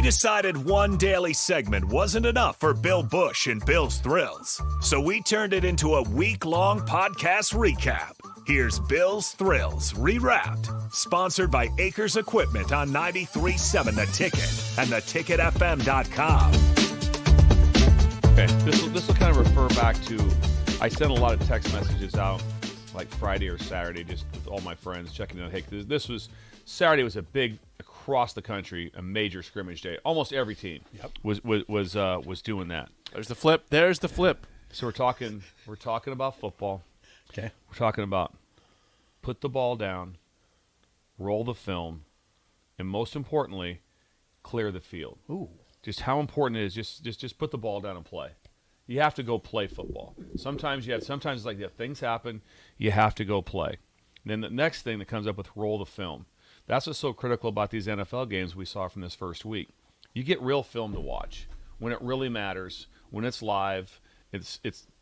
decided one daily segment wasn't enough for Bill Bush and Bill's Thrills, so we turned it into a week-long podcast recap. Here's Bill's Thrills Rewrapped, sponsored by Acres Equipment on 93.7 The Ticket and theticketfm.com. Okay, this will kind of refer back to, I sent a lot of text messages out like Friday or Saturday just with all my friends checking in. Hey, Saturday was a big, across the country, a major scrimmage day. Almost every team was doing that. There's the flip. There's the flip. So we're talking about football. Okay. We're talking about put the ball down, roll the film, and most importantly, clear the field. Ooh. Just how important it is. Just put the ball down and play. You have to go play football. Sometimes it's like that. Things happen. You have to go play. And then the next thing that comes up with roll the film. That's what's so critical about these NFL games we saw from this first week. You get real film to watch when it really matters, when it's live.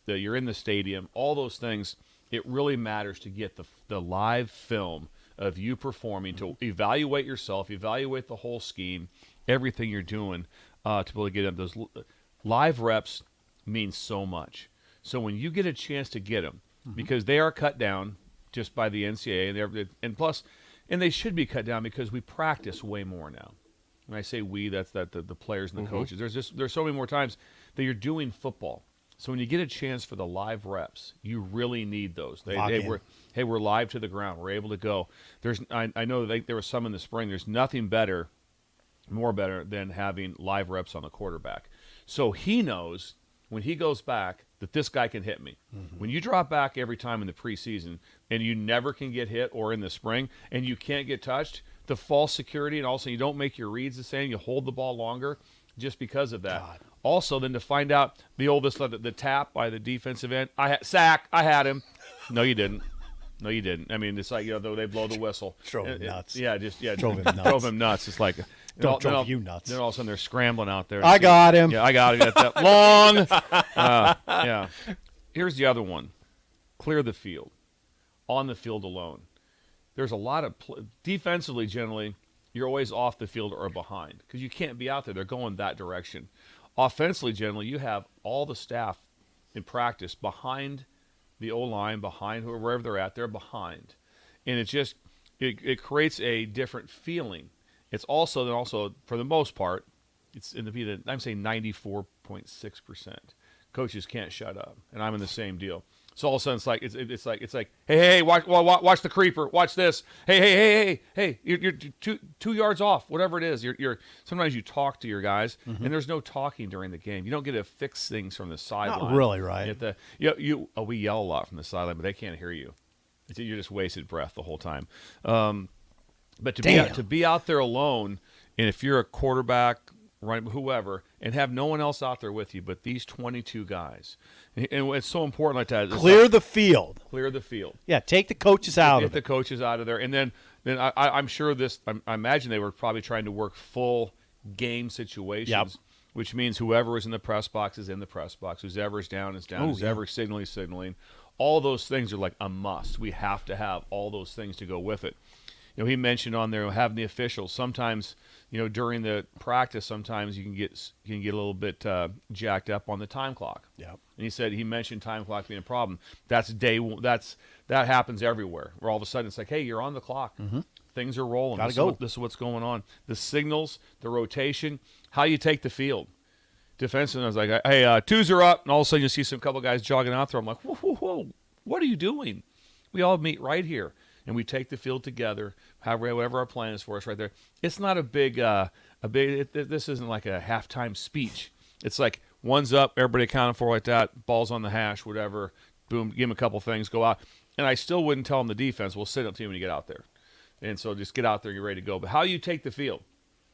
You're in the stadium. All those things. It really matters to get the live film of you performing, to evaluate yourself, evaluate the whole scheme, everything you're doing, to be able to get them. Those live reps mean so much. So when you get a chance to get them, because they are cut down just by the NCAA, and they should be cut down because we practice way more now. When I say we, that's the players and the coaches. There's so many more times that you're doing football. So when you get a chance for the live reps, you really need those. We're live to the ground. We're able to go. I know there was some in the spring. There's nothing more better than having live reps on the quarterback. So he knows when he goes back that this guy can hit me. When you drop back every time in the preseason and you never can get hit, or in the spring and you can't get touched, the false security, and also you don't make your reads the same, you hold the ball longer just because of that. God. Also, then to find out the tap by the defensive end, I had him. No, you didn't. No, you didn't. I mean, it's like, they blow the whistle. Drove him nuts. Drove him nuts. It's like, drove you nuts. Then all of a sudden they're scrambling out there. I got him. Yeah, I got him. That long. Yeah. Here's the other one. Clear the field. On the field alone. There's a lot of defensively. Generally, you're always off the field or behind because you can't be out there. They're going that direction. Offensively, generally, you have all the staff in practice behind the O-line, behind wherever they're at, they're behind. And it creates a different feeling. It's also for the most part, it's in I'm saying 94.6%. Coaches can't shut up, and I'm in the same deal. So all of a sudden it's like hey, watch the creeper, watch this. Hey, you're 2 yards off, whatever it is. You're sometimes you talk to your guys, and there's no talking during the game. You don't get to fix things from the sideline. Not really, right? We yell a lot from the sideline, but they can't hear you. You're just wasted breath the whole time. But to be out there alone, and if you're a quarterback, right, whoever, and have no one else out there with you but these 22 guys. And it's so important like that. Clear the field. Clear the field. Yeah, take the coaches out of it. Get the coaches out of there. And then I'm sure I imagine they were probably trying to work full game situations, which means whoever is in the press box is in the press box. Whoever is down is down. Whoever is signaling. All those things are like a must. We have to have all those things to go with it. He mentioned on there having the officials. Sometimes, during the practice, sometimes you can get a little bit jacked up on the time clock. Yeah. And he mentioned time clock being a problem. That happens everywhere. Where all of a sudden it's like, hey, you're on the clock. Things are rolling. Gotta go. This is what's going on. The signals, the rotation, how you take the field. Defensively, I was like, hey, twos are up, and all of a sudden you see some couple guys jogging out there. I'm like, whoa, what are you doing? We all meet right here. And we take the field together, whatever our plan is for us right there. It's not a big this isn't like a halftime speech. It's like one's up, everybody accounted for like that, ball's on the hash, whatever, boom, give them a couple things, go out. And I still wouldn't tell them the defense, we'll sit up to you when you get out there. And so just get out there and you're ready to go. But how you take the field,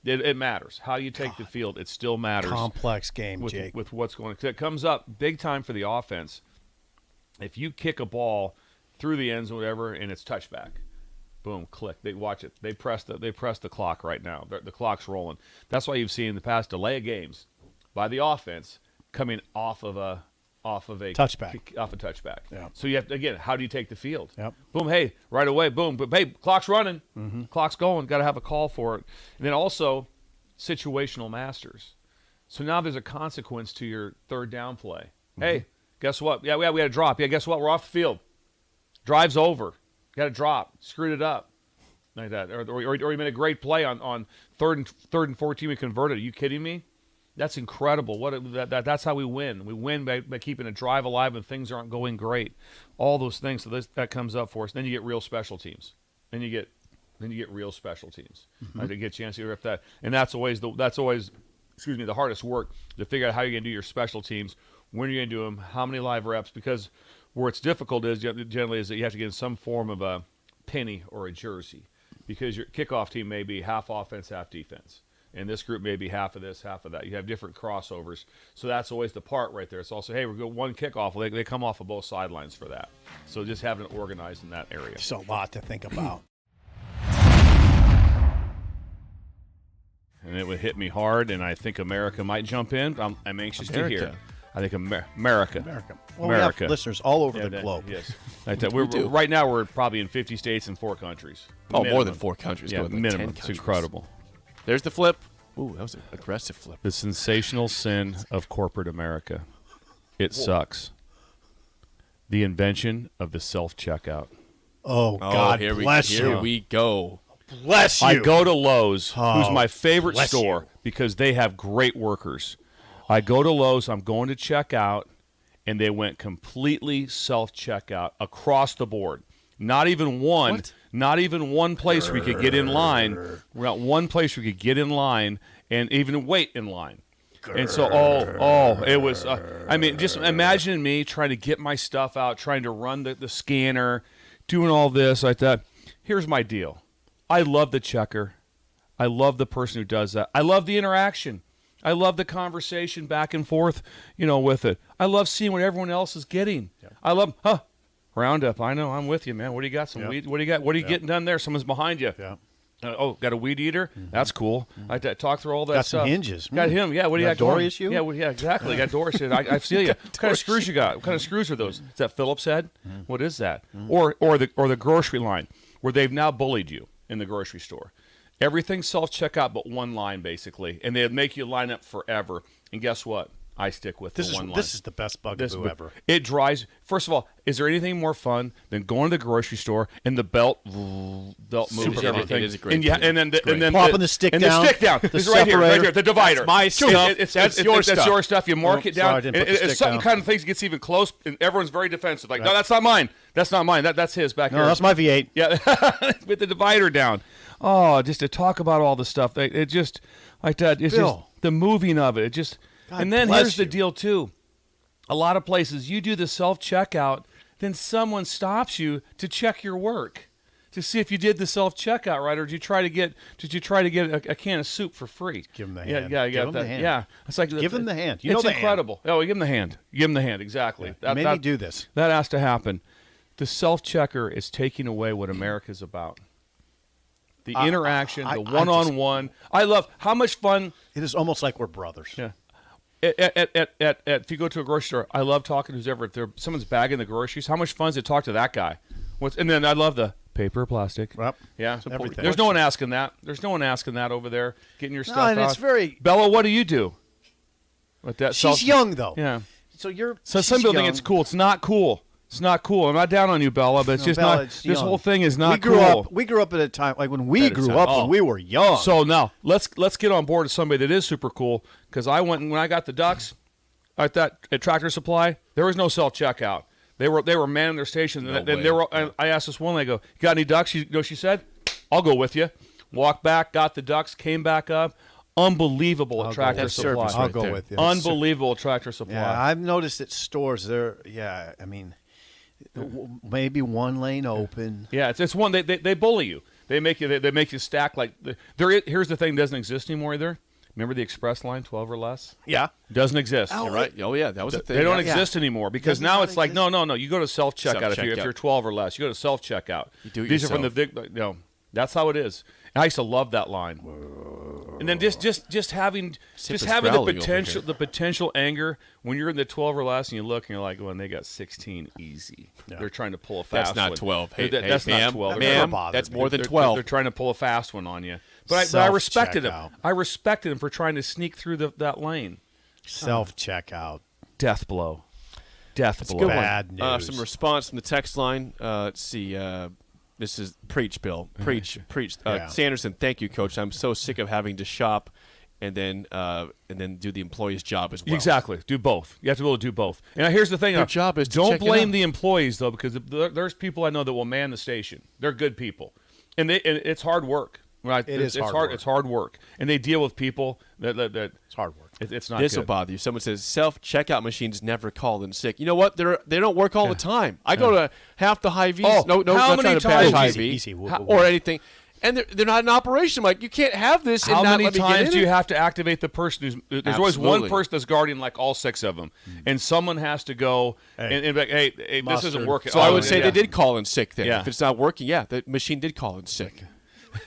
it matters. How you take the field, it still matters. Complex game, Jake. With what's going on. 'Cause it comes up big time for the offense. If you kick a ball through the ends or whatever, and it's touchback. Boom, click. They watch it. They press the clock right now. The clock's rolling. That's why you've seen in the past delay of games by the offense coming off of a touchback. Off a touchback. Yeah. So you have to, again, how do you take the field? Yep. Boom, hey, right away, boom, but hey, clock's running. Clock's going. Got to have a call for it. And then also, situational masters. So now there's a consequence to your third down play. Hey, guess what? Yeah, we had a drop. Yeah, guess what? We're off the field. Drive's over. Got a drop. Screwed it up. Like that. Or you made a great play on third and 14. We converted. Are you kidding me? That's incredible. That's how we win. We win by keeping a drive alive when things aren't going great. All those things. So that comes up for us. Then you get real special teams. Then you get real special teams. To get a chance to rip that. And that's always the hardest work, to figure out how you're going to do your special teams, when you're going to do them, how many live reps. Because where it's difficult is generally is that you have to get in some form of a penny or a jersey, because your kickoff team may be half offense, half defense. And this group may be half of this, half of that. You have different crossovers. So that's always the part right there. It's also, hey, we're going one kickoff. Well, they come off of both sidelines for that. So just having it organized in that area. There's a lot to think about. And it would hit me hard, and I think America might jump in. I'm anxious to hear. I think America. Well, we have listeners all over the globe. Yes. Right now, we're probably in 50 states and 4 countries. Oh, minimum. More than 4 countries. Yeah, minimum. It's incredible. There's the flip. Ooh, that was an aggressive flip. The sensational sin of corporate America. It sucks. The invention of the self-checkout. Oh, God bless you. Here we go. Bless you. I go to Lowe's, who's my favorite store, because they have great workers. I go to Lowe's, I'm going to check out, and they went completely self-checkout across the board. Not even one place where you could get in line. We're not one place where you could get in line and even wait in line. And so, it was, just imagine me trying to get my stuff out, trying to run the scanner, doing all this like that. Here's my deal. I love the checker. I love the person who does that. I love the interaction. I love the conversation back and forth, with it. I love seeing what everyone else is getting. Yeah. I love, Roundup. I know. I'm with you, man. What do you got? Some weed? What do you got? What are you getting done there? Someone's behind you. Yeah. Got a weed eater? Mm-hmm. That's cool. I talk through all that stuff. Got some hinges. Got him. Yeah. What do you got? Door issue? Yeah, exactly. Got door issue. I feel you. What kind of screws you got? What kind of screws are those? Is that Phillips head? Mm-hmm. What is that? Mm-hmm. Or the grocery line, where they've now bullied you in the grocery store. Everything's self-checkout but one line, basically. And they make you line up forever. And guess what? I stick with the one line. This is the best bugaboo ever. It drives. First of all, is there anything more fun than going to the grocery store and the belt moves everything? It is a great. And then popping the stick down. And the stick down. This is right here, the divider. That's my stuff. That's your stuff. You mark it down. It's something kind of things gets even close, and everyone's very defensive. Like, no, that's not mine. That's not mine. That's his back here. No, that's my V8. Yeah, with the divider down. Oh, just to talk about all the stuff. It just like that. It's just the moving of it. It just. God and then here's the deal, too. A lot of places, you do the self-checkout, then someone stops you to check your work to see if you did the self-checkout right, or did you try to get a can of soup for free? Give them the hand. Yeah, give them the hand. Yeah, it's like give them the hand. It's incredible. Oh, give them the hand. Give them the hand. Exactly. Yeah. Maybe do this. That has to happen. The self-checker is taking away what America's about. The interaction, the one-on-one. I love how much fun. It is almost like we're brothers. Yeah. If you go to a grocery store, I love talking to whoever. If someone's bagging the groceries, how much fun is it to talk to that guy? And then I love the paper, plastic. Yep. Yeah, everything. There's no one asking that. There's no one asking that over there, getting your stuff out. It's very. Bella, what do you do? With that She's young though. Yeah. So some people think it's cool. It's not cool. It's not cool. I'm not down on you, Bella, but it's just Bella, not. It's this young. Whole thing is not cool. We grew up at a time like when we grew up when we were young. So now let's get on board with somebody that is super cool, because I went when I got the ducks at Tractor Supply, there was no self checkout. They were manning their stations, and I asked this one lady, I go, "You got any ducks?" She said, "I'll go with you." Walked back, got the ducks, came back up. Unbelievable at Tractor Supply. I'll go with you. Unbelievable at Tractor Supply. Yeah, I've noticed at stores maybe one lane open. Yeah, it's one. They bully you. They make you stack like here's the thing that doesn't exist anymore either. Remember the express line, 12 or less? Yeah. Doesn't exist. You're right. Oh yeah, that was a thing. They don't exist anymore because now it's like no. You go to self checkout if you're 12 or less. You go to self checkout. You do it These yourself. are from the that's how it is. And I used to love that line. And then just having the potential anger when you're in the 12 or less and you look and you're like, well, they got 16 easy. Yeah. They're trying to pull a fast one. That's not 12. That's not 12. Ma'am, that's more than 12. They're trying to pull a fast one on you. But I respected him. Self-checkout. I respected him for trying to sneak through that lane. Self-checkout. Death blow. Death It's a blow. good Bad one. news. Some response from the text line. Let's see. This is preach, Bill. Preach. Yeah. Sanderson, thank you, Coach. I'm so sick of having to shop and then do the employee's job as well. Exactly. Do both. You have to be able to do both. And here's the thing. Their job is to don't check it blame out. the employees, though, because there's people I know that will man the station. They're good people. And it's hard work. Right? It's hard work. It's hard work. And they deal with people that It's hard work. it's not This will good. bother you. Someone says self-checkout machines never call in sick. You know what? They don't work all the time. I go to half the Hy-Vees. Oh, no, how not many trying to bash times- Hy-Vee Easy. or anything, and they're not in operation. I'm like, you can't have this. How and not many let me get times in do you it. have to activate the person who's – there's always one Absolutely. person that's guarding like all 6 of them. And someone has to go and be like, hey, this Mustard. isn't working. So I Oh, would say yeah. they did call in sick then. Yeah. If it's not working, the machine did call in sick.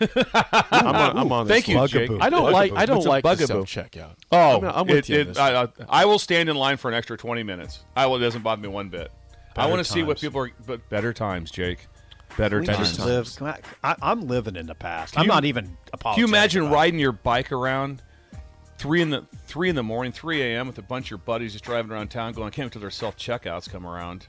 I'm on this Thank you, one. Jake. Bugaboo. I don't like It's a the bugaboo. self-checkout. Oh, I'm with you on this. I will stand in line for an extra 20 minutes. It doesn't bother me one bit. I Better want to see what times. people are – but better times, Jake. Better We times. just live. I'm living in the past. I'm not even Can apologizing. you imagine about it. riding your bike around 3 in the morning, 3 a.m. with a bunch of your buddies just driving around town going, I can't wait till their self-checkouts come around.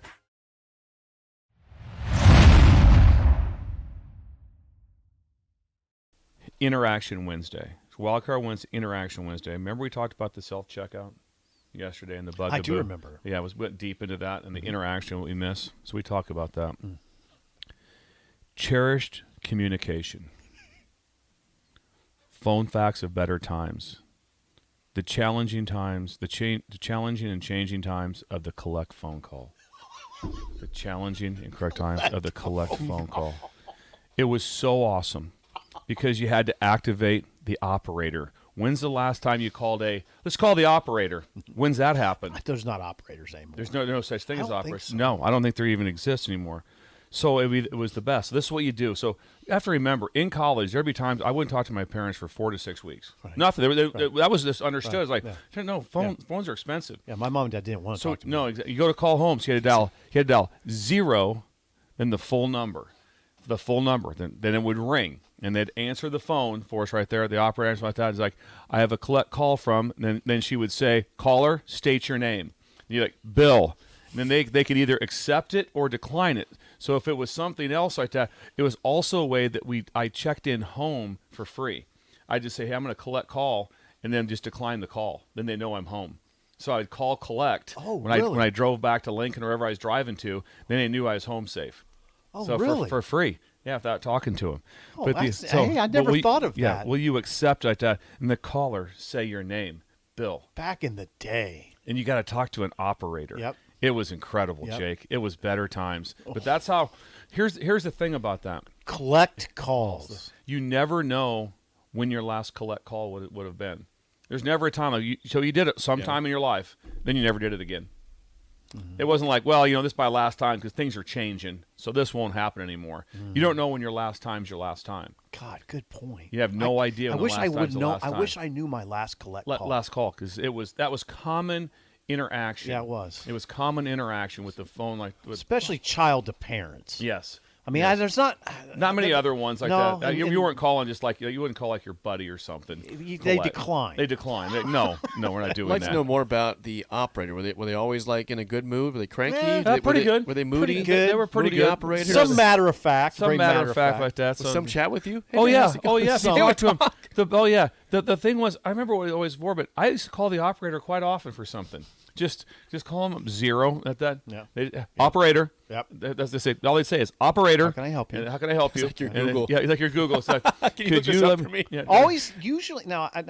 Interaction Wednesday. Wildcard Wednesday, Interaction Wednesday. Remember we talked about the self-checkout yesterday in the bugaboo? I do remember. Yeah, went deep into that and the interaction, what we miss. So we talk about that. Cherished communication. Phone facts of better times. The challenging times, the challenging and changing times of the collect phone call. The challenging and correct times of the collect phone call. It was so awesome because you had to activate the operator. When's the last time you called let's call the operator. When's that happen? There's not operators anymore. There's no such thing I as don't think operators. so. No, I don't think there even exists anymore. So it was the best. This is what you do. So you have to remember, in college, there'd be times I wouldn't talk to my parents for 4 to 6 weeks. Right. Nothing. That was just understood. Right. It's like, Yeah. no, phones are expensive. Yeah, my mom and dad didn't want to So talk to me. no, you go to call home. So you had to dial 0, then the full number, Then it would ring, and they'd answer the phone for us right there. The operator answers like that. It's like, I have a collect call from. And then she would say, caller, state your name. And you're like, Bill. And then they could either accept it or decline it. So if it was something else like that, it was also a way that I checked in home for free. I just say, hey, I'm going to collect call, and then just decline the call. Then they know I'm home. So I'd call collect when really? I drove back to Lincoln or wherever I was driving to. Then they knew I was home safe. Oh, So really? for free. Yeah, without talking to him. Oh, hey, I never thought of that. Will you accept like that? And the caller say your name, Bill. Back in the day. And you got to talk to an operator. Yep. It was incredible, Yep. Jake. It was better times. But that's how. Here's the thing about that. Collect calls. You never know when your last collect call would have been. There's never a time. So you did it sometime in your life, then you never did it again. It wasn't like, well, this is my last time because things are changing, so this won't happen anymore. You don't know when your last time's your last time. God, good point. You have no idea when I the wish last I would time's the know. last I time. wish I knew my last collect call. Last call, because that was common interaction. Yeah, it was. It was common interaction with the phone, Especially child to parents. yes. I mean, there's not Many other ones like No, that. You and- weren't calling just like you wouldn't call like your buddy or something. They decline. They decline. No, we're not doing I'd like that. to know more about the operator. Were they always like in a good mood? Were they cranky? Pretty good. Were they moody? Pretty good. They were pretty Moody good. operators? Some matter of fact. Some very matter of fact like that. Was some chat with you? Hey, Oh man, yeah, how's it going? If you Some. talk to him, The thing was, I remember what it always wore, but I used to call the operator quite often for something. Just call him 0 at that. Yeah. Operator. Yep. That's they say. All they say is operator. How can I help you? And how can I help you? like your And then- Google. yeah, it's like your Google. It's like, Can you look this up for me? Yeah, Always, usually. Now I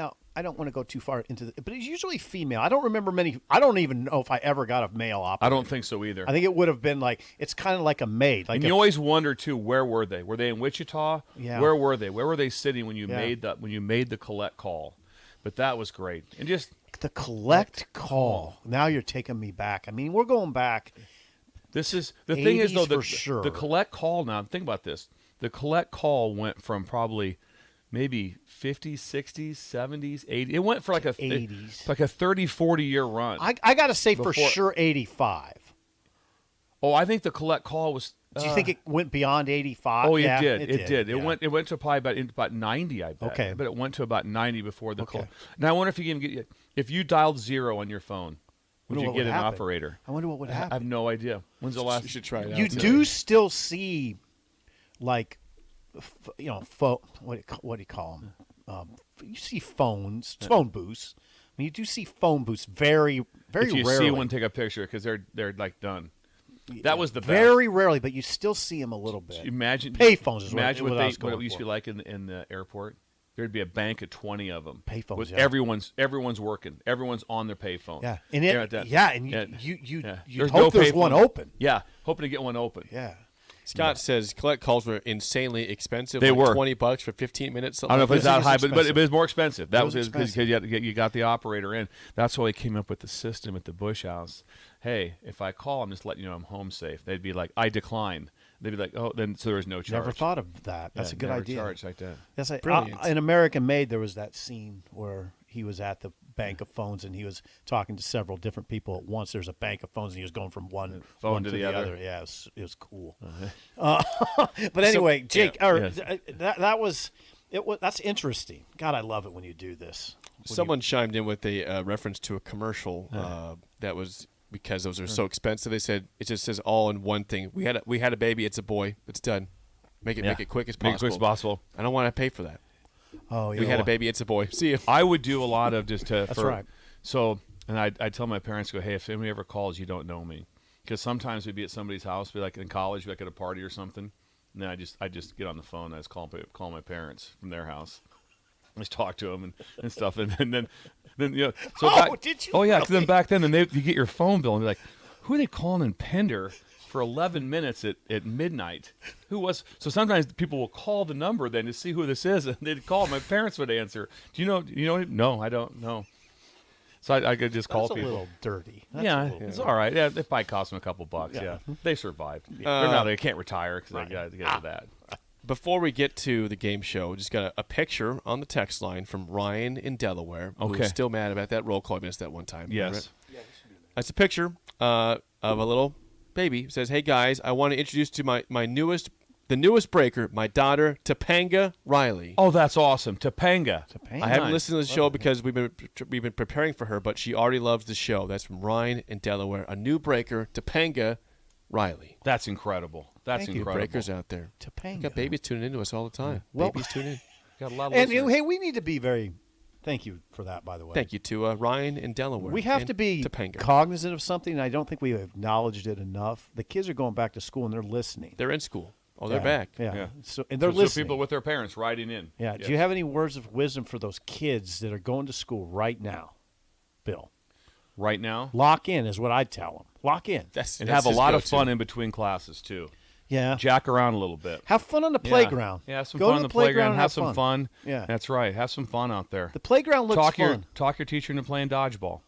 don't want to go too far into it, but it's usually female. I don't remember many. I don't even know if I ever got a male operator. I don't think so either. I think it would have been like it's kind of like a maid. Like And you always wonder too, where were they? Were they in Wichita? Yeah. Where were they? Where were they sitting when you Yeah. made the collect call? But that was great. And just the collect call. Now you're taking me back. I mean, we're going back. this is the thing is 80s though for sure. the collect call now. Think about this. The collect call went from probably maybe 50s, 60s, 70s, 80s. It went for like a 80s. like a 30, 40 year run. I got to say for Before- sure 85. I think the collect call was Do you think it went beyond 85? Oh, it Yeah, did. It did. It yeah. went to probably about 90, I bet. Okay. But it went to about 90 before the Okay. call. Now I wonder if you can get if you dialed 0 on your phone, would wonder you what get would an happen. operator? I wonder what would happen. I have no idea. When's the last? You should try it out. You do still see, like, what do you call them? You see phones, phone booths. I mean, you do see phone booths very, very If you rarely. see one, take a picture because they're like done. That was the best. very rarely, but you still see them a little bit. Imagine Payphones is Imagine what I was what going it used to for. be like in the airport. There'd be a bank of 20 of them. Payphones, With yeah. everyone's working. Everyone's on their payphone. Yeah, and They're at that- you There's hope no there's one payphone. open. Yeah, hoping to get one open. Yeah. Scott says collect calls were insanely expensive. They like were. $20 for 15 minutes. I don't know if something it's like that is high, but expensive. it was more expensive. That It was was because expensive. you got the operator in. That's why they came up with the system at the Bush House. Hey, if I call, I'm just letting you know I'm home safe. They'd be like, I decline. They'd be like, oh, then so there was no charge. Never thought of that. That's Yeah, a good never idea. Charge like that. That's like, Brilliant. in American Made, there was that scene where he was at the bank of phones and he was talking to several different people at once. There's a bank of phones and he was going from one Phone one to to the the other. other. Yeah, it was cool. But anyway, Jake, that was it. That's interesting. God, I love it when you do this. Someone chimed in with a reference to a commercial that was because those are so expensive. They said it just says all in one thing. We had a baby. It's a boy. It's done. Make it quick as possible. Make it quick as possible. I don't want to pay for that. Oh, We had a baby. It's a boy. See you. I would do a lot of just to. That's for, right. So, and I tell my parents, go, hey, if anybody ever calls, you don't know me, because sometimes we'd be at somebody's house, be like in college, be like at a party or something, and then I just get on the phone, and I just call my parents from their house, I just talk to them and stuff, and then you know. So did you Oh yeah, 'cause then really? back then, you get your phone bill and be like, who are they calling in Pender for 11 minutes at midnight? Who was? So sometimes people will call the number then to see who this is, and they'd call. My parents would answer. Do you know? him? No, I don't know. So I could just call That's a people. little dirty. That's Yeah, a little it's all right. Yeah, it probably cost them a couple bucks. Yeah, they survived. They can't retire because they got to get to that. Before we get to the game show, just got a picture on the text line from Ryan in Delaware. Okay. Who's still mad about that roll call. I missed that one time. Yes. It's a picture of a little baby. It says, "Hey guys, I want to introduce to the newest breaker, my daughter Topanga Riley. Oh, that's awesome. Topanga. Topanga. I haven't nice. listened to the show because we've been preparing for her, but she already loves the show." That's from Ryan in Delaware. A new breaker, Topanga Riley. That's incredible. That's Thank you, incredible. Breakers out there. Topanga. We got babies tuning into us all the time. Well- Babies tune in. Got a lot of And listeners. hey, we need to be very. Thank you for that, by the way. Thank you to Ryan in Delaware. We have and to be Topanga. cognizant of something, and I don't think we have acknowledged it enough. The kids are going back to school and they're listening. They're in school. Oh, they're Yeah, back. Yeah. Yeah. So and they're So listening. people with their parents riding in. Yeah. Yes. Do you have any words of wisdom for those kids that are going to school right now, Bill? right now? Lock in is what I tell them. Lock in. That's And that's have a his lot of go-to. fun in between classes too. Yeah. Jack around a little bit. Have fun on the playground. Yeah, have some Go fun to on the the playground. and Have some fun. Yeah. That's right. Have some fun out there. The playground looks talk fun. your teacher into playing dodgeball.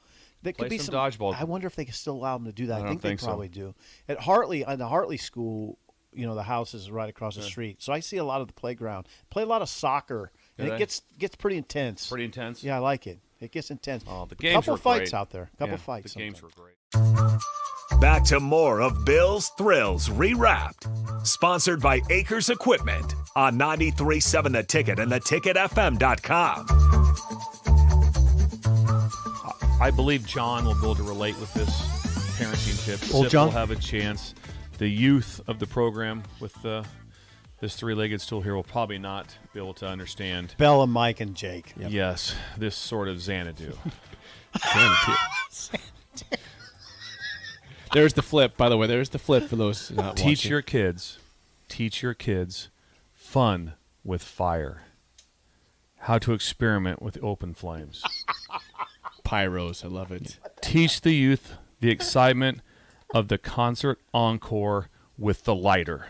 There play could be some some dodgeball. I wonder if they can still allow them to do that. I don't think think they so. probably do. At Hartley, the Hartley school, the house is right across the street. So I see a lot of the playground. Play a lot of soccer, and Do it they? gets pretty intense. Pretty intense. Yeah, I like it. It gets intense. Oh, the A games couple were fights great. out there. A couple Yeah, fights. The games were sometimes. great. Back to more of Bill's Thrills Rewrapped. Sponsored by Acres Equipment on 93.7 The Ticket and theticketfm.com. I believe John will be able to relate with this parenting tip. Old Sip John? will have a chance. The youth of the program with this three-legged stool here will probably not be able to understand. Bella, Mike, and Jake. Yes, this sort of Xanadu. There's the flip, by the way. There's the flip for those not Teach watching. your kids fun with fire. How to experiment with open flames. Pyros. I love it. Teach the youth the excitement of the concert encore with the lighter.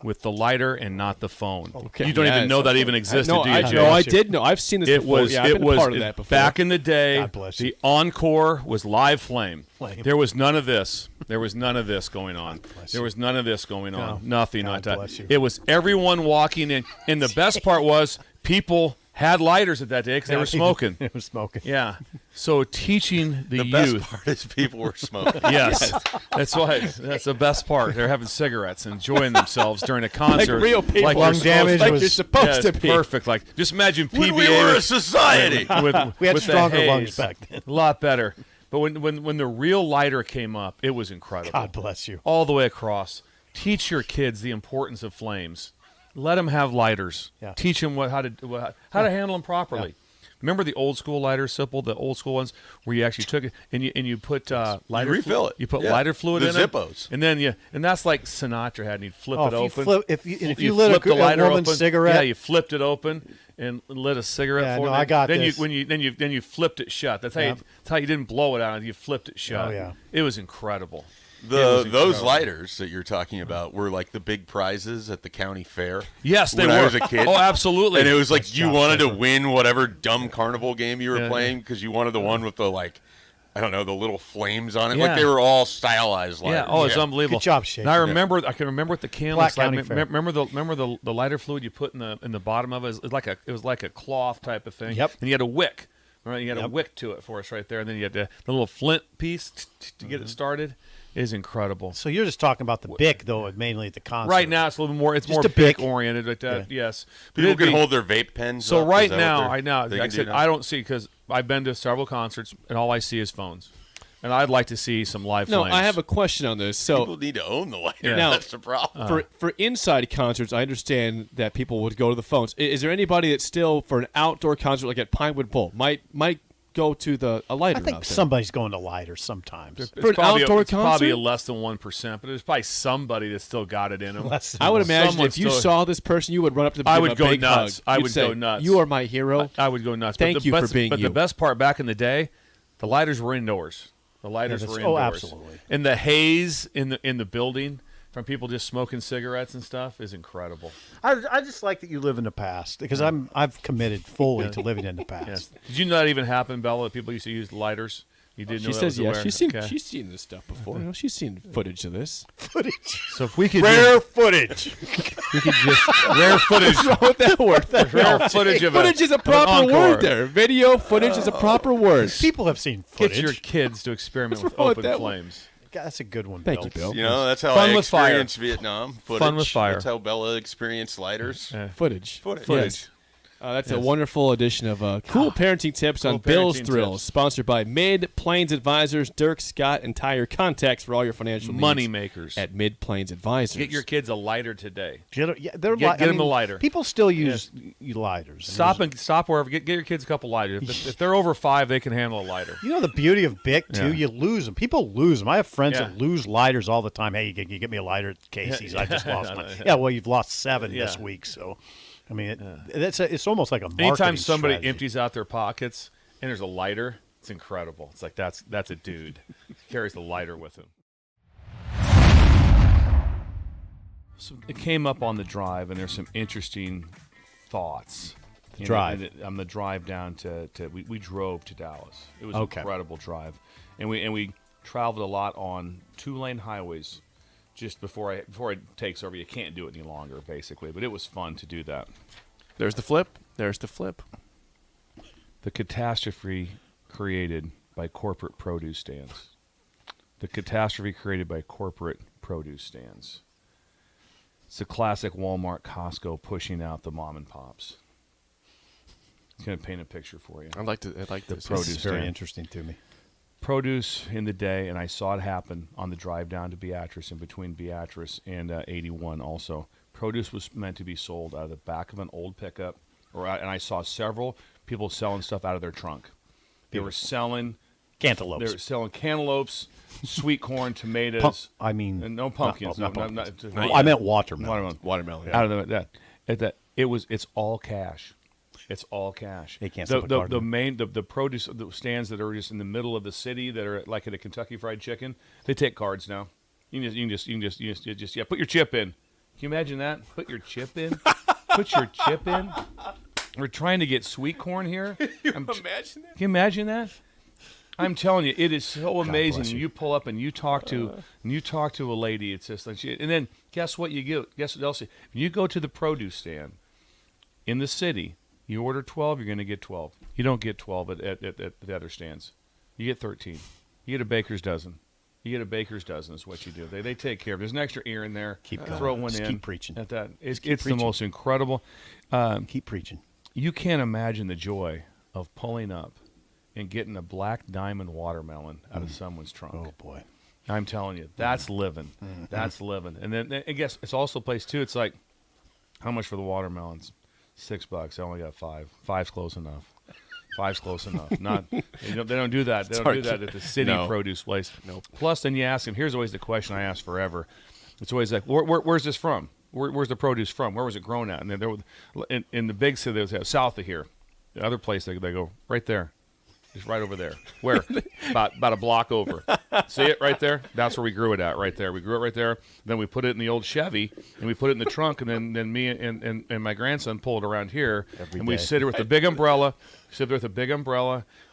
With the lighter and not the phone. Okay. You don't even Yes. know that even existed, No, do you, Jay? no, I did know. I've seen this It before. was. Yeah, I've it been was a part of that before. back in the day. God bless you. The encore was live flame. Flame. There was none of this. There was none of this going on. There was none of this going on. No. Nothing. God Not that. bless you. It was everyone walking in, and the best part was people had lighters at that day because they were smoking. They were smoking. Yeah. So teaching the best youth. part is people were smoking. Yes, that's why. That's the best part. They're having cigarettes and enjoying themselves during a concert. real people. Like Lung you're damage like was you're supposed yeah, to it's be. perfect. Like just imagine PBA. When we were a society. with we had with the stronger haze. lungs back then. A lot better. But when the real lighter came up, it was incredible. God bless you. All the way across. Teach your kids the importance of flames. Let them have lighters. Yeah. Teach them how to handle them properly. Remember the old school lighters, Sipple, the old school ones where you actually took it and you put lighter refill fluid. it. You put Yeah. lighter fluid The in Zippos. it, and then and that's like Sinatra had. And you'd flip it open. If you lit flipped a woman's open. cigarette, Yeah, you flipped it open and lit a cigarette. Yeah, for no, it. I got then this. Then you flipped it shut. That's how you didn't blow it out. You flipped it shut. Oh, yeah. It was incredible. It was Those incredible. lighters that you're talking about were like the big prizes at the county fair. Yes, they when were. I was a kid. Oh, absolutely. And it was like you Josh wanted to Fisher. win whatever dumb carnival game you were Yeah, playing because you wanted the one with the I don't know, the little flames on it. Yeah. Like they were all stylized lighters. Yeah. Oh, it's unbelievable. Good job, Shake. And I can remember what the can Black looks like. County Fair. Remember the lighter fluid you put in the bottom of it. It was like a cloth type of thing. Yep. And you had a wick. Right. You had a Yep. wick to it for us right there, and then you had the little flint piece to get it started. Is incredible. So you're just talking about the Bic, though, mainly at the concert. Right now, it's a little more. It's Just more a Bic. oriented like that. Yeah. Yes. But People it'd can be- hold their vape pens. So up. right Is that now, what I know. they Like I can do said, now? I don't see because I've been to several concerts and all I see is phones, and I'd like to see some live No, flames. I have a question on this. So People need to own the lighter. Yeah. Now- That's the problem. for inside concerts, I understand that people would go to the phones. Is there anybody that still, for an outdoor concert like at Pinewood Bowl, might go to a lighter? I think out there? somebody's going to lighters sometimes. It's for an probably outdoor it's probably concert? less than 1%, but there's probably somebody that's still got it in them. I would imagine Someone if you still- saw this person, you would run up to them. I give would them a go big nuts. hug. I You'd would say, go nuts. You are my hero. I would go nuts. Thank but the you for best, being But you. the best part back in the day, the lighters were indoors. The lighters Yeah, were that's- oh, indoors. absolutely. And the haze in the building from people just smoking cigarettes and stuff is incredible. I just like that you live in the past because I've committed fully to living in the past. Yes. Did you know that even happened, Bella? That people used to use lighters. You didn't know She that says was yes. aware? She's seen this stuff before. You know, she's seen footage of this. Footage. So if we could Rare footage. we could just rare footage. What's wrong with that word? Rare footage of Footage is a of an proper encore. word there. Video footage is a proper word. People have seen Get footage. your kids to experiment with wrong with open that one? flames. God, that's a good one, Thank you, Bill. You know, that's how Fun I with fire. experienced Vietnam. Footage. Fun with fire. That's how Bella experienced lighters. Yeah. Footage. Footage. Yes. That's a Yes. wonderful edition of Cool Parenting Tips on Cool Bill's Parenting Thrills, Tips. sponsored by Mid Plains Advisors, Dirk Scott, and Tire Contacts for all your financial Money needs makers. at Mid Plains Advisors. Get your kids a lighter today. They're Get them a lighter. People still use lighters. Stop wherever. Get your kids a couple lighters. If they're over 5, they can handle a lighter. You know the beauty of Bic too. Yeah. You lose them. People lose them. I have friends Yeah. that lose lighters all the time. Hey, you get me a lighter at Casey's. I just lost mine. Yeah, well, you've lost 7 this Yeah. week, so I mean, it's almost like a marketing Anytime somebody strategy. empties out their pockets and there's a lighter, it's incredible. It's like that's a dude. He carries the lighter with him. So it came up on the drive, and there's some interesting thoughts. You know, Drive. and on the drive down to we drove to Dallas. It was Okay. an incredible drive, and we traveled a lot on 2-lane highways. Just before it takes over, you can't do it any longer, basically. But it was fun to do that. There's the flip. There's the flip. The catastrophe created by corporate produce stands. The catastrophe created by corporate produce stands. It's a classic Walmart, Costco pushing out the mom and pops. It's going to paint a picture for you. I like this. This produce is very stand. interesting to me. Produce in the day, and I saw it happen on the drive down to Beatrice and between Beatrice and 81 also. Produce was meant to be sold out of the back of an old pickup, and I saw several people selling stuff out of their trunk. They were selling Cantaloupes. They were selling cantaloupes, sweet corn, tomatoes. And no pumpkins. Not No, pumpkins. not- I meant watermelon. Watermelon. out of it's all cash. It's all cash. They can't the put the, card the in. main the produce the stands that are just in the middle of the city that are like at a Kentucky Fried Chicken. They take cards now. You can just put your chip in. Can you imagine that? Put your chip in. Put your chip in. We're trying to get sweet corn here. Imagine that. Can you imagine that? I'm telling you, it is so amazing. bless When you. you pull up and you talk to a lady, it's just like and then guess what you get? Guess what else? When you go to the produce stand in the city, You order 12, you're going to get 12. You don't get 12 at the other stands. You get 13. You get a baker's dozen. You get a baker's dozen is what you do. They take care of it. There's an extra ear in there. Keep going. Throw one Just in. keep preaching. At that. It's preaching. the most incredible. Keep preaching. You can't imagine the joy of pulling up and getting a black diamond watermelon out of someone's trunk. Oh, boy. I'm telling you, that's living. That's living. And then I guess it's also a place, too. It's like, how much for the watermelons? $6. I only got 5. 5's close enough. 5's close enough. Not they don't do that. They don't do that at the city produce place. Nope. Plus, then you ask them. Here's always the question I ask forever. It's always like, where's this from? Where's the produce from? Where was it grown at? And then there, in the big city, they was south of here. The other place, they go right there. Just right over there. Where? about a block over. See it right there? That's where we grew it at, right there. We grew it right there. Then we put it in the old Chevy, and we put it in the trunk, and then me and my grandson pull it around here. We sit there with a big umbrella,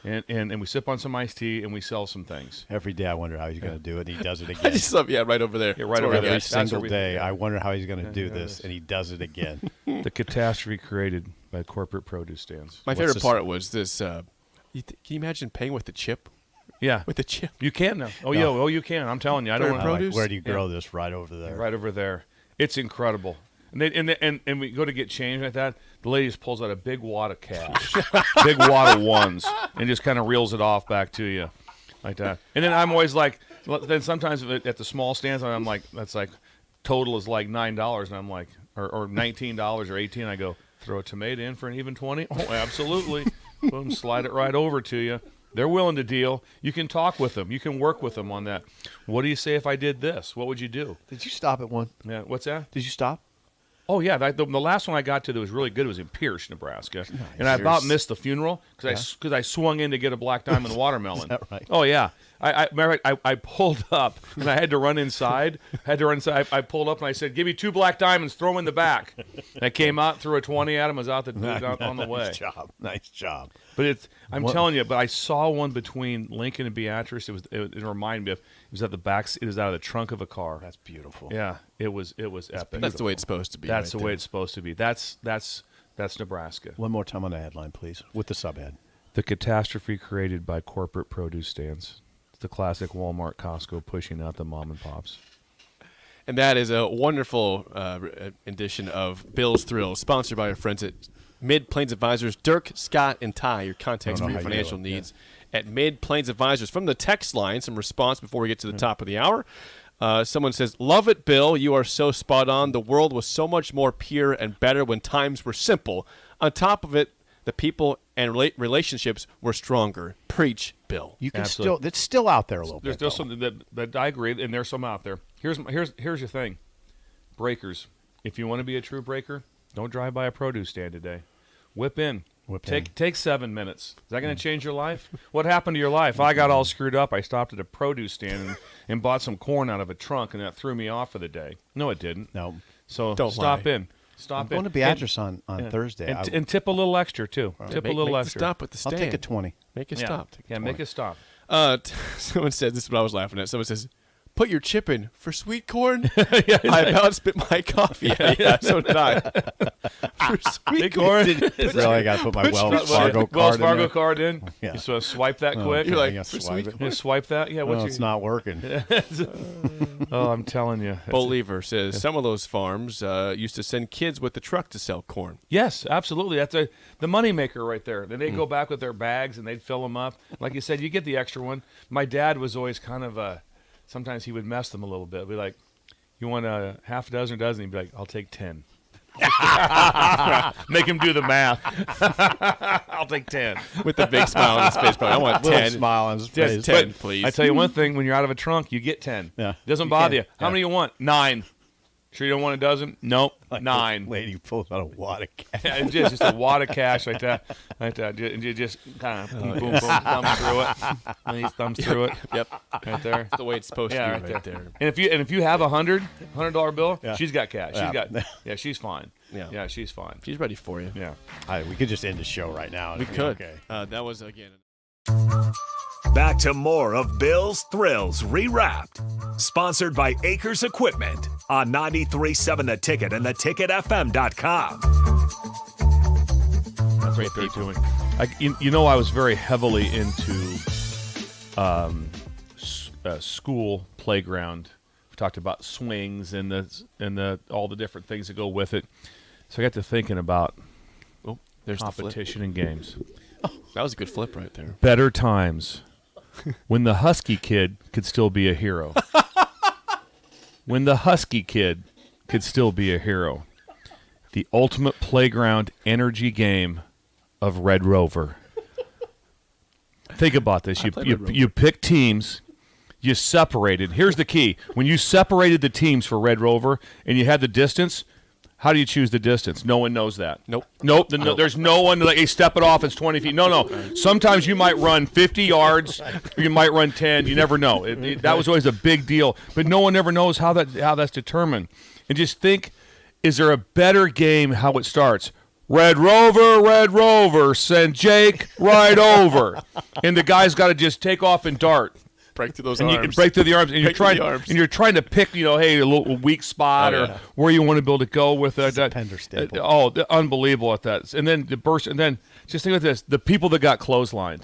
and we sip on some iced tea, and we sell some things. Every day I wonder how he's going to do it, and he does it I again. just love, right over there. Yeah, right over there. Every That's single where we- day I wonder how he's going to do this, and he does it again. The catastrophe created by corporate produce stands. My What's favorite this? part was this. Can you imagine paying with the chip? Yeah. With the chip. You can now. Oh, yeah. Oh, you can. I'm telling you. I don't For want produce? Where do you grow this? Right over there. Right over there. It's incredible. And we go to get change like that. The lady just pulls out a big wad of cash, big wad of ones, and just kind of reels it off back to you like that. And then I'm always like, then sometimes at the small stands, I'm like, that's like, total is like $9, and I'm like, or $19 or $18. I go, throw a tomato in for an even 20? Oh, absolutely. Boom, slide it right over to you. They're willing to deal. You can talk with them. You can work with them on that. What do you say if I did this? What would you do? Did you stop at one? Yeah, what's that? Did you stop? Oh, yeah. The last one I got to that was really good was in Pierce, Nebraska. And I about missed the funeral because I swung in to get a black diamond watermelon. Is that right? Oh, yeah. I remember I pulled up, and I had to run inside. I pulled up, and I said, give me 2 black diamonds, throw them in the back. And I came out, threw a 20 at him, was out on the way. Nice job. Nice job. But I'm telling you, but I saw one between Lincoln and Beatrice. It reminded me of, it was at the back, it was out of the trunk of a car. That's beautiful. Yeah, it was epic. That's the way it's supposed to be. That's right the way there. it's supposed to be. That's Nebraska. One more time on the headline, please, with the subhead. The catastrophe created by corporate produce stands. It's the classic Walmart, Costco pushing out the mom and pops. And that is a wonderful edition of Bill's Thrills, sponsored by our friends at Mid Plains Advisors, Dirk, Scott, and Ty. Your contacts I for don't know your how you financial do it, needs at Mid Plains Advisors. From the text line, some response before we get to the top of the hour. Someone says, love it, Bill. You are so spot on. The world was so much more pure and better when times were simple. On top of it, the people and relationships were stronger. Preach, Bill. You can Absolutely. it's still out there a little There's bit. still something that I agree, and there's some out there. Here's your thing. Breakers. If you want to be a true breaker, don't drive by a produce stand today. Whip in. Take 7 minutes. Is that going to change your life? What happened to your life? I got all screwed up. I stopped at a produce stand and bought some corn out of a trunk, and that threw me off for the day. No, it didn't. No. So Don't stop lie. in. Stop I'm in. going to Beatrice on Thursday. And tip a little extra, too. Tip a little make extra. The stop at the I'll stand. take a 20. Make a Yeah. stop. Yeah, make a stop. Someone said, this is what I was laughing at. Someone says, put your chip in for sweet corn. I about spit my coffee. Yeah, so did I. For sweet corn. Really, I got to put my Wells Fargo card Wells in Fargo there? card in. Yeah. You sort of swipe that quick. You're like, like, for sweet swipe it. You swipe that. Yeah. Well, it's not working. Oh, I'm telling you. Bo Lever says some of those farms used to send kids with the truck to sell corn. Yes, absolutely. That's the money maker right there. Then they'd go back with their bags and they'd fill them up. Like you said, you get the extra one. My dad was always kind of sometimes he would mess them a little bit. Be like, you want a half a dozen or dozen? He'd be like, I'll take 10. Make him do the math. I'll take 10. With the big smile on his face. Probably. I want Little 10. smile on his Just face. 10, but please. I tell you one thing: when you're out of a trunk, you get 10. Yeah. Doesn't You bother can. you. How many you want? 9. Sure you don't want a dozen? Nope. Like 9. this lady pulls out a wad of cash. Yeah, it's just a wad of cash like that. And you just kind of boom, boom, thumbs through it. And he thumbs through it. Yep. Right there. That's the way it's supposed Yeah, to be right right there. there. And if you have $100 bill, Yeah. she's got cash. Yeah. She's got she's fine. Yeah. She's fine. She's ready for you. Yeah. We could just end the show right now. We could. Okay. That was, again... Back to more of Bill's Thrills Rewrapped. Sponsored by Acres Equipment on 93.7 The Ticket and theticketfm.com. great they're people. doing. I was very heavily into school playground. We talked about swings and the all the different things that go with it. So I got to thinking about Oh, there's the flip. competition in games. That was a good flip right there. Better times when the Husky Kid could still be a hero. When the Husky Kid could still be a hero. The ultimate playground energy game of Red Rover. Think about this. You pick teams, you separated. Here's the key. When you separated the teams for Red Rover and you had the distance, how do you choose the distance? No one knows that. Nope. There's no one like, hey, step it off, it's 20 feet. No. Sometimes you might run 50 yards, or you might run 10. You never know. That was always a big deal. But no one ever knows how that's determined. And just think, is there a better game how it starts? Red Rover, send Jake right over. And the guy's got to just take off and dart. Break through those And arms. you break through the arms, and Break through the arms. you're trying to pick, hey, a little weak spot Oh, or yeah. where you want to be able to go with it. Pender staple. Unbelievable at that. And then the burst, and then just think of this: the people that got clotheslined.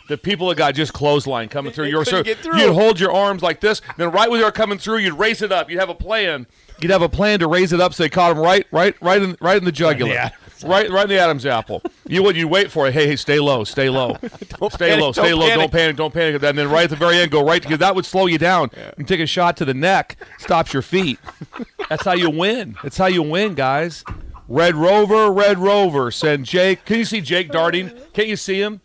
The people that got just clothesline coming through your couldn't get through. you'd hold your arms like this, then right when they were coming through, you'd raise it up. You'd have a plan. You'd have a plan to raise it up so they caught him right in the jugular. Right in the Adam's apple. You wait for it. Hey, stay low. Stay low. Stay low. Don't panic. And then right at the very end, go right, because that would slow you down. And take a shot to the neck, stops your feet. That's how you win. That's how you win, guys. Red Rover, send Jake. Can you see Jake darting? Can't you see him?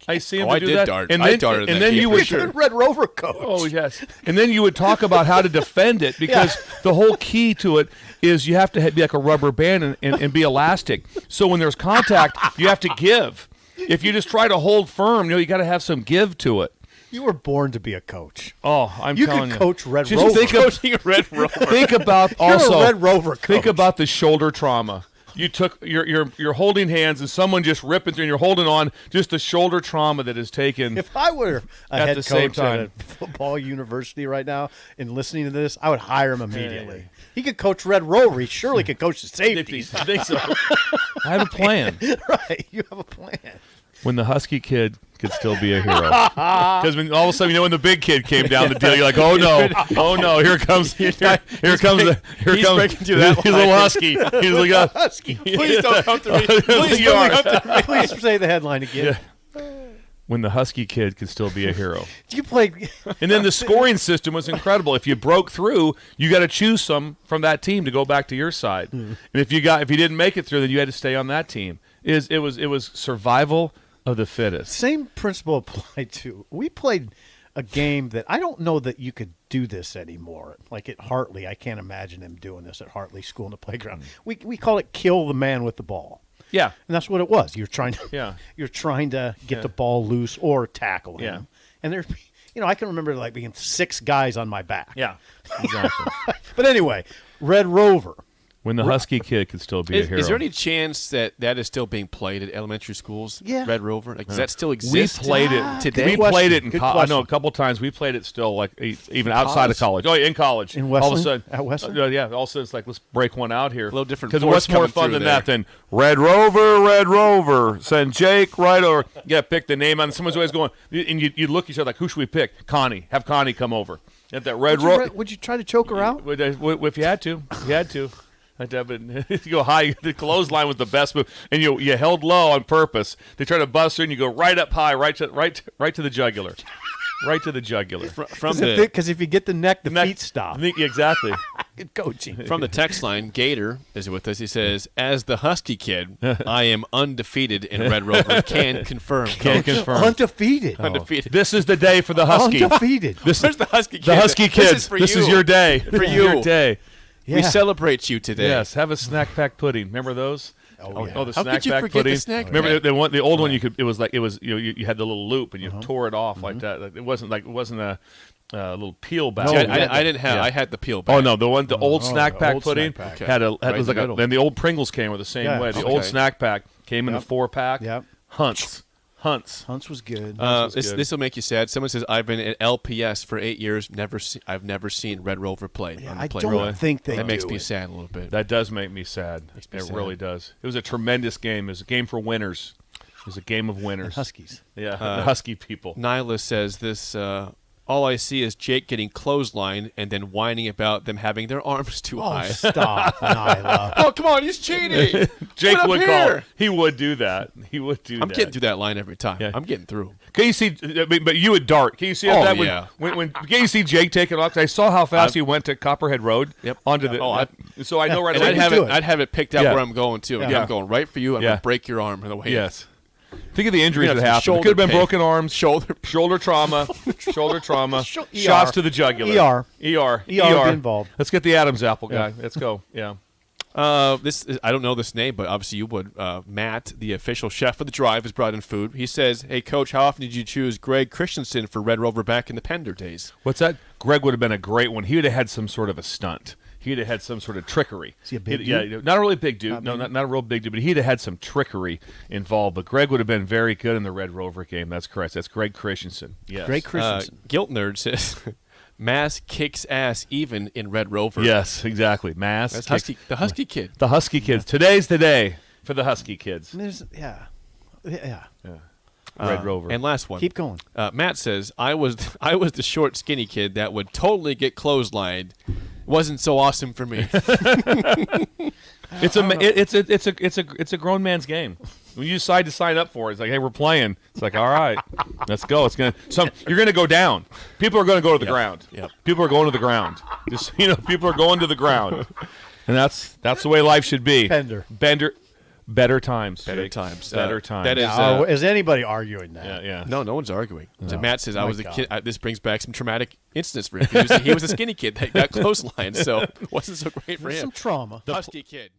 I see him Oh, I do did that. dart. And I then, darted and that then game you for would sure. Red Rover coach. Oh, yes. And then you would talk about how to defend it, because the whole key to it is you have to be like a rubber band and be elastic. So when there's contact, you have to give. If you just try to hold firm, you got to have some give to it. You were born to be a coach. Oh, I'm You telling could you. coach Red Just Rover. think of- Red Rover. Think about You're also a Red Rover coach. think about the shoulder trauma. You took you're holding hands and someone just ripping through and you're holding on, just the shoulder trauma that is taken. If I were a At head the same coach at a football university right now and listening to this, I would hire him immediately. He could coach Red Rover. He surely could coach the safeties. I think so. I have a plan. Right. You have a plan. When the Husky Kid could still be a hero. Because when all of a sudden, when the big kid came down the deal, you're like, oh no, here comes breaking through that he's a little Husky. He's like a Husky. Please don't come to me. Please You don't are. come to me. Please say the headline again. When the Husky Kid could still be a hero. You played. And then the scoring system was incredible. If you broke through, you got to choose some from that team to go back to your side. And if you didn't make it through, then you had to stay on that team. It was survival of the fittest. Same principle applied to. We played a game that I don't know that you could do this anymore. Like at Hartley, I can't imagine them doing this at Hartley School in the playground. We call it kill the man with the ball. Yeah. And that's what it was. You're trying to Yeah. you're trying to get the ball loose or tackle him. Yeah. And there's I can remember like being 6 guys on my back. Yeah. Exactly. But anyway, Red Rover. When the Husky Kid could still be a hero. Is there any chance that is still being played at elementary schools? Yeah. Red Rover? Like, does that still We exist? played it today? We Good played it in question. college. I know Good a couple times we played it still, like even outside of college. Oh, yeah, in college. In all of a Westland? sudden, At Westland? yeah. All of a sudden, it's like let's break one out here. A little different Because force what's more coming fun through than there. that than Red Rover, send Jake right over. Yeah, pick the name on. Someone's always going, and you look at each other like, who should we pick? Connie. Have Connie come over. At that Red Rover. Would you try to choke her out? If you had to, you had to. But you go high. The clothesline was the best move, and you held low on purpose. They try to bust her, and you go right up high, right to the jugular, right to the jugular. From Because if you get the neck, the Neck- feet stop. Exactly. Good coaching. From the text line, Gator is with us. He says, as the Husky Kid, I am undefeated in Red Rover. Can confirm. Can confirm. Undefeated. Undefeated. This is the day for the Husky. Undefeated. This Where's the Husky Kid? the Husky This kids. is for This you. is your day. For This is you. your day. Yeah. We celebrate you today. Yes. Have a snack pack pudding. Remember those? Oh, yeah. Oh, the How snack could you pack forget the pudding. snack Remember pack? the old one? You had the little loop and you tore it off like that. Like, it wasn't a little peel back. See, No, I didn't have. Yeah. I had the peel back. Oh no, the old snack the pack old pudding snack pack. Okay. had Right was in like the middle. and the old Pringles came with the same Yeah. way. The Okay. old snack pack came in a 4-pack. Yep. Hunts. Hunts. Hunts was good. This will make you sad. Someone says I've been at LPS for 8 years. I've never seen Red Rover play. Yeah, on the I playground. don't think they That makes do me it. sad a little bit. That does make me sad. me It sad. really does. It was a tremendous game. It was a game for winners. It was a game of winners. Huskies. Yeah, the Husky people. Nyla says this. All I see is Jake getting clotheslined and then whining about them having their arms too Oh, high. stop, Nyla. Oh, come on, he's cheating. Jake Put up would here. call. He would do that. He would do I'm that. getting through that line every time. Yeah. I'm getting through. Can you see? I mean, but you would dart. Can you see Oh, that yeah. when can you see Jake taking off? 'Cause I saw how fast he went to Copperhead Road. Yep. Onto the. Oh, so I know right And away. I'd have it picked out Yeah. where I'm going to. Yeah. I'm going right for you. I'm Yeah. going to break your arm on the way. Yes. Think of the injuries You're that gonna have some happened. It could have been shoulder broken arms, Shoulder. trauma, shoulder trauma, ER. shots to the jugular, ER. Get involved. Let's get the Adam's apple guy. Let's go. Yeah. This is, I don't know this name, but obviously you would. Matt, the official chef of the drive, has brought in food. He says, "Hey, Coach, how often did you choose Greg Christensen for Red Rover back in the Pender days?" What's that? Greg would have been a great one. He would have had some sort of a stunt. He'd have had some sort of trickery. Is he a big dude? Yeah, not a really big dude. Not a real big dude, but he'd have had some trickery involved. But Greg would have been very good in the Red Rover game. That's correct. That's Greg Christensen. Yes. Greg Christensen. Guilt Nerd says, "Mass kicks ass even in Red Rover." Yes, exactly. Mass. That's kicks- the Husky kid. The Husky kids. Today's the day for the Husky kids. Yeah. Red Rover. And last one. Keep going. Matt says, "I was the short, skinny kid that would totally get clotheslined. Wasn't so awesome for me." It's a grown man's game. When you decide to sign up for it, it's like, hey, we're playing. It's like, all right, let's go. You're gonna go down. People are gonna go to the ground. Yep. People are going to the ground. People are going to the ground, and that's the way life should be. Better times. Better Jake. times. Better times. That is. Is anybody arguing that? Yeah. No one's arguing. So Matt says, "I was the God. kid." This brings back some traumatic incidents for him. He was a skinny kid that got clotheslined, so it wasn't so great for There's him. some trauma. Husky kid.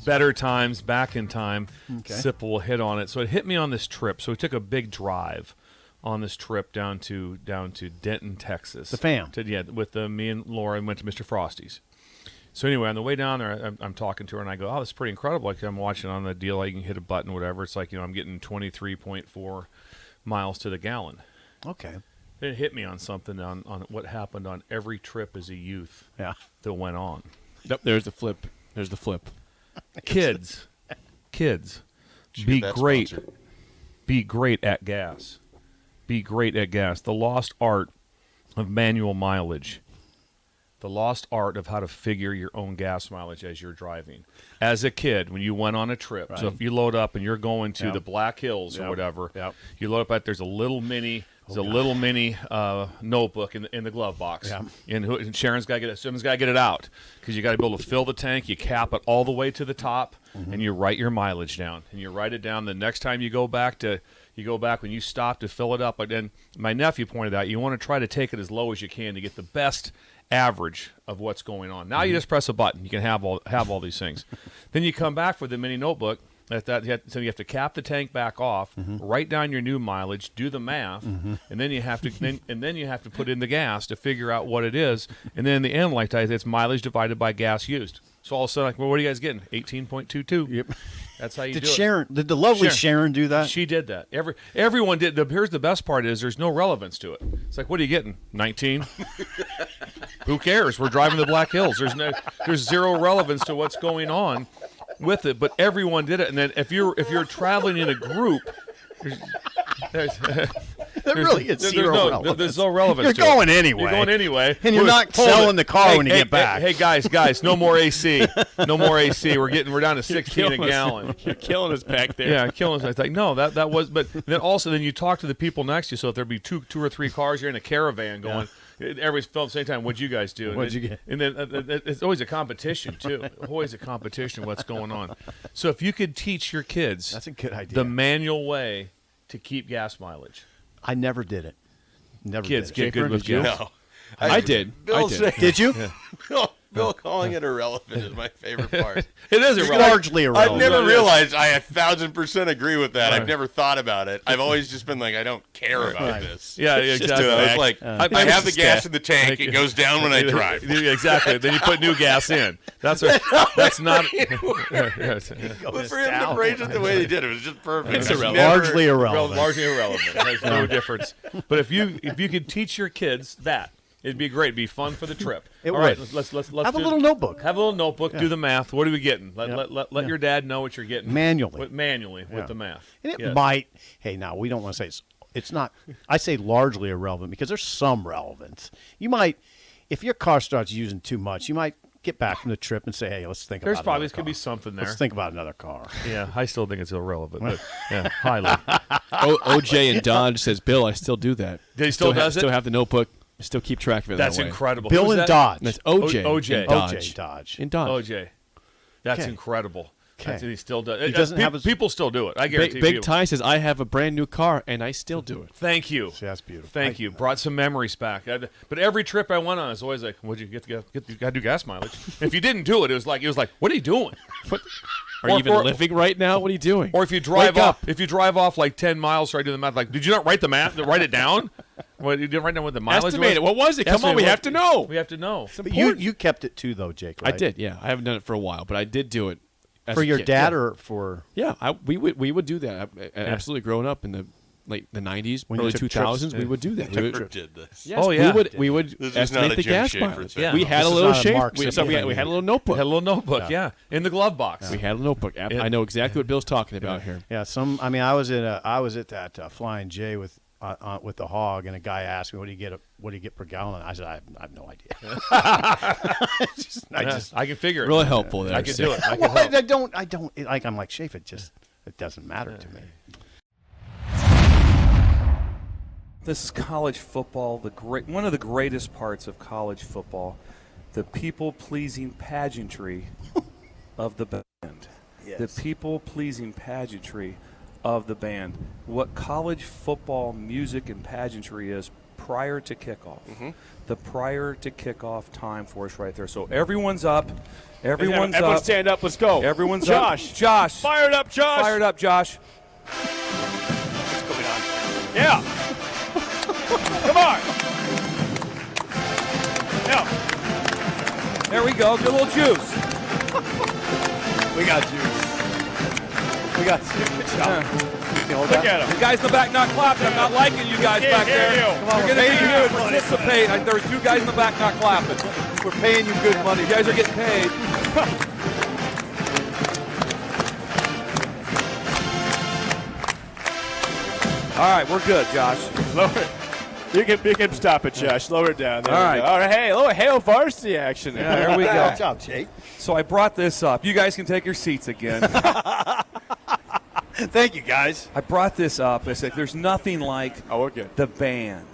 Better times, back in time. Okay. Sipple will hit on it. So it hit me on this trip. So we took a big drive on this trip down to Denton, Texas. The fam. With me and Laura, and went to Mr. Frosty's. So anyway, on the way down there, I'm talking to her, and I go, "Oh, this is pretty incredible." Like, I'm watching on the deal, like, you can hit a button, whatever. It's like, I'm getting 23.4 miles to the gallon. Okay. It hit me on something on what happened on every trip as a youth Yeah. that went on. Yep, there's the flip. There's the flip. Kids, Should be get that great. sponsored. Be great at gas. Be great at gas. The lost art of manual mileage. The lost art of how to figure your own gas mileage as you're driving. As a kid, when you went on a trip, so if you load up and you're going to Yep. the Black Hills or Yep. whatever, Yep. you load up at there's a little mini notebook in the glove box, Yeah. and Sharon's got to get it. Someone's got to get it out because you got to be able to fill the tank. You cap it all the way to the top, and you write your mileage down, and you write it down. The next time you go back when you stop to fill it up. But then my nephew pointed out you want to try to take it as low as you can to get the best average of what's going on. Now you just press a button. You can have all these things. Then you come back with the mini notebook. So you have to cap the tank back off, write down your new mileage, do the math, and then you have to then you have to put in the gas to figure out what it is. And then in the end, like I said, it's mileage divided by gas used. So all of a sudden, like, well, what are you guys getting? 18.22. Yep. That's how you Did do it. Sharon? Did the lovely Sharon do that? She did that. Everyone did. Here's the best part is there's no relevance to it. It's like, what are you getting? 19? Who cares? We're driving the Black Hills. There's zero relevance to what's going on with it. But everyone did it. And then if you're traveling in a group, there's really is zero relevance. There's no relevance. You're to it. going anyway. You're going anyway, And you're not Hold selling it. the car when you Hey, get back. Hey, guys, no more AC. No more AC. We're down to 16 a gallon. You're killing us back there. Yeah, killing us. I was like, no, that was. But then then you talk to the people next to you. So if there be two or three cars, you're in a caravan going. Everybody's filming at the same time. What'd you guys do? What'd you get? And then it's always a competition too. Always a competition. What's going on? So if you could teach your kids That's a good idea. the manual way to keep gas mileage, I never did it. Never kids did get it. good with gas. No. I did. Bill I did. said- Did you? Bill calling it irrelevant is my favorite part. It is It's irrelevant. largely I've irrelevant. never realized I 1,000% agree with that. Right. I've never thought about it. I've always just been like, I don't care about Right. this. Yeah, It's just exactly. I was like, I have the gas in the tank. It goes down when I drive. Exactly. Then you put new gas in. That's not. But for him to phrase it the way he did, it was just perfect. It's I've irrelevant. never- Largely irrelevant. Largely irrelevant. There's no difference. But if you could teach your kids that, it'd be great. It'd be fun for the trip. It All would. right, let's Have a do- little notebook. Have a little notebook. Do the math. What are we getting? Let Yeah. your dad know what you're getting Manually. manually Yeah. with the math. And it Yes. might. Hey, now we don't want to say it's not. I say largely irrelevant because there's some relevance. You might, if your car starts using too much, you might get back from the trip and say, "Hey, let's think There's about probably another could be car. something there. Let's think about another car." Yeah, I still think it's irrelevant, but yeah, highly. OJ in Dodge says, Bill, I still do that. He still does it? Still have the notebook. Still keep track of it. That's that way. incredible. Bill Who's and that? Dodge. And that's OJ. OJ. in Dodge. OJ Dodge. In Dodge. OJ. That's Okay. incredible. Okay. He still does. He doesn't have his- people still do it. I guarantee Big you. Ty says, I have a brand new car, and I still do it. Thank you. See, that's beautiful. Thank you. Brought some memories back. But every trip I went on, it's always like, "Would you get you got to do gas mileage?" If you didn't do it, it was like, "What are you doing?" Are you even living right now? What are you doing? Or if you drive Wake off, up. if you drive off like 10 miles, try to do the math. Like, did you not write the math? Write it down. What you didn't write down what the mileage Estimate was? it. What was it? Come on, Estimate we what- have to know. We have to know. But you kept it too, though, Jake. I Right? did, yeah. I haven't done it for a while, but I did do it. As For a your kid. dad Yeah. or for? Yeah, we would do that. Absolutely, growing up in the late the 90s, When you early took 2000s, trips? we would do that. We Never would, did this. yes, Oh, yeah. we would This is not estimate a the Jim gas Schaefer mileage. thing. Yeah. We had This a is little not a shape. Mark We Simpson had a thing. little notebook. Had a little notebook, yeah, in the glove box. We had a notebook. I know exactly what Bill's talking about here. Yeah, I mean, I was at that Flying J with the hog, and a guy asked me, "What do you get per gallon?" I said, "I have no idea." I can figure it. Really helpful there. I can do it. I can Well, help. I don't like. I'm like Schaefer. It doesn't matter to me. This is college football, one of the greatest parts of college football, the people-pleasing pageantry of the band. The people-pleasing pageantry of the band. What college football music and pageantry is prior to kickoff. The prior to kickoff time for us right there. So everyone's up. Everyone's Everyone up. stand up. Let's go. Everyone's Josh. up. Josh. Fired up, Josh. Fired up, Josh. Yeah. Come on. Yeah. There we go. Get a little juice. We got juice. We got juice. Look at him. You guys in the back not clapping. I'm not liking you guys back hear there. you. Come on, we're going to be here and participate. There's two guys in the back not clapping. We're paying you good money. You guys are getting paid. All right, we're good, Josh. Lower it. You can stop it, Josh. Lower it down. There All we right. go. All right. Hey, lower Hail Varsity action there. Yeah, there we go. Good job, Jake. So I brought this up. You guys can take your seats again. Thank you, guys. I brought this up. I said, there's nothing like Oh, we're good. the band.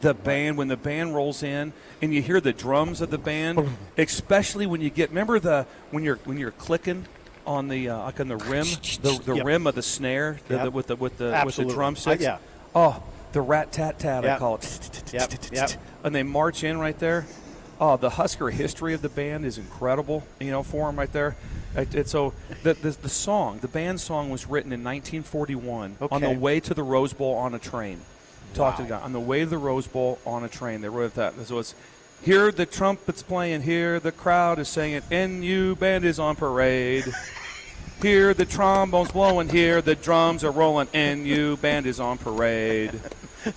The band, when the band rolls in and you hear the drums of the band, especially when you get, remember when you're clicking on the like on the rim, the Yep. rim of the snare Yep. with the Absolutely. drum sticks. Yeah. Oh, the rat tat tat I Yep. call it. Yep. And they march in right there. Oh, the Husker history of the band is incredible. For them right there. So the song, the band song, was written in 1941 on the Okay. way to the Rose Bowl on a train. Talk to the guy on the way to the Rose Bowl on a train. They wrote that. So it's here the trumpets playing, here the crowd is singing, NU band is on parade. Here the trombones blowing, here the drums are rolling, NU band is on parade.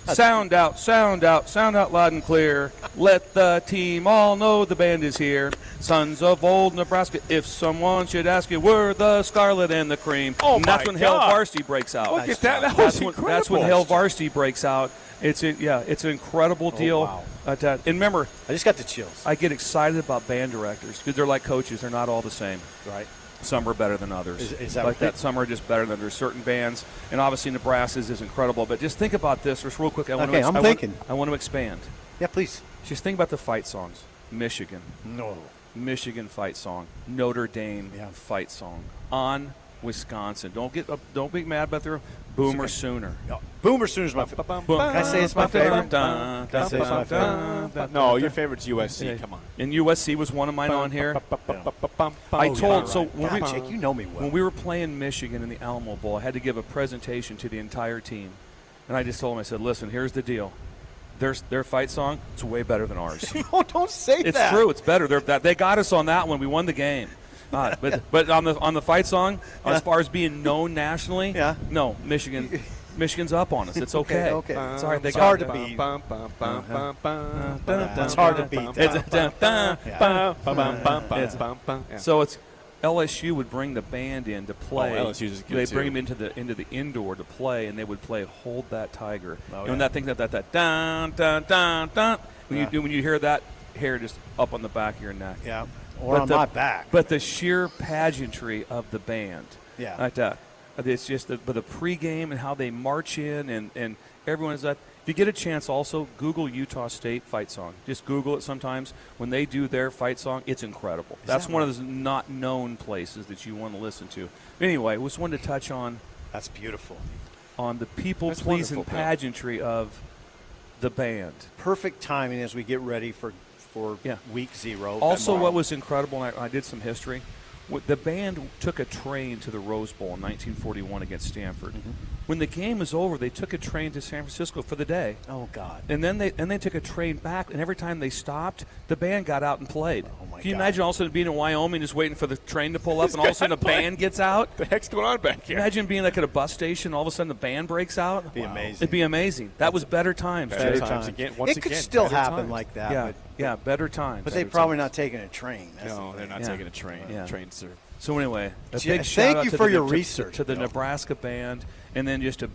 Sound out, sound out, sound out loud and clear. Let the team all know the band is here. Sons of old Nebraska, if someone should ask you, we're the Scarlet and the Cream. Oh, and that's my when Hail God. Varsity breaks out. Look at that. That was That's incredible. when Hail Varsity breaks out. It's an incredible deal. wow. And remember, I just got the chills. I get excited about band directors because they're like coaches. They're not all the same. Right. Some are better than others. Is that like right? that? Some are just better than others. Certain bands, and obviously Nebraska's is incredible. But just think about this, just real quick. I want Okay, I'm thinking. I want to expand. Yeah, please. Just think about the fight songs. Michigan. No. Michigan fight song. Notre Dame Yeah. fight song. On Wisconsin. Don't be mad about their Boomer Sooner. Boomer Sooner's my favorite. Can I say it's my favorite? Can I say it's my favorite? No, your favorite's USC. Come on. And USC was one of mine on here. I told Jake, you know me well. when we were playing Michigan in the Alamo Bowl, I had to give a presentation to the entire team, and I just told them, I said, "Listen, here's the deal. Their fight song, it's way better than ours. No, don't say It's that. true. It's better. They got us on that one. We won the game. But on the fight song, as far as being known nationally, Yeah. no, Michigan's up on us. It's okay. Okay. It's all right. They It's got hard it. to beat. It's It's hard to beat. So it's LSU would bring the band in to play. Oh, LSU's is good They too. bring them into the indoor to play, and they would play "Hold That Tiger." Oh, And that thing that dun dun dun dun. When you hear that, hair just up on the back of your neck. Yeah. Or But on the- my back. But the sheer pageantry of the band. Yeah. It's just the pregame and how they march in, and everyone is that. If you get a chance, also Google Utah State fight song. Just Google it sometimes. When they do their fight song, it's incredible. That's that one of those not known places that you want to listen to. Anyway, just wanted to touch on That's beautiful. the people That's pleasing wonderful, Bill. pageantry of the band. Perfect timing as we get ready for Yeah. week 0. Also, tomorrow. what was incredible, and I did some history, the band took a train to the Rose Bowl in 1941 against Stanford. Mm-hmm. When the game was over, they took a train to San Francisco for the day. Oh, God. And then they took a train back, and every time they stopped, the band got out and played. Oh, my Can you God. imagine all of a sudden being in Wyoming just waiting for the train to pull up, and all of a sudden a band gets out? The heck's going on back here? Imagine being like at a bus station, all of a sudden the band breaks out. It'd be amazing. It'd be amazing. That was better times, Better Jay. times again. Once It could again, still better happen times. like that. Yeah, yeah, better times. But they're probably not taking a train. That's No, the they're thing. not Yeah. taking a train. Yeah. Trains are. So anyway, a Yeah, big shout thank out you to for the, your to- research, to the Bill. Nebraska band, and then just a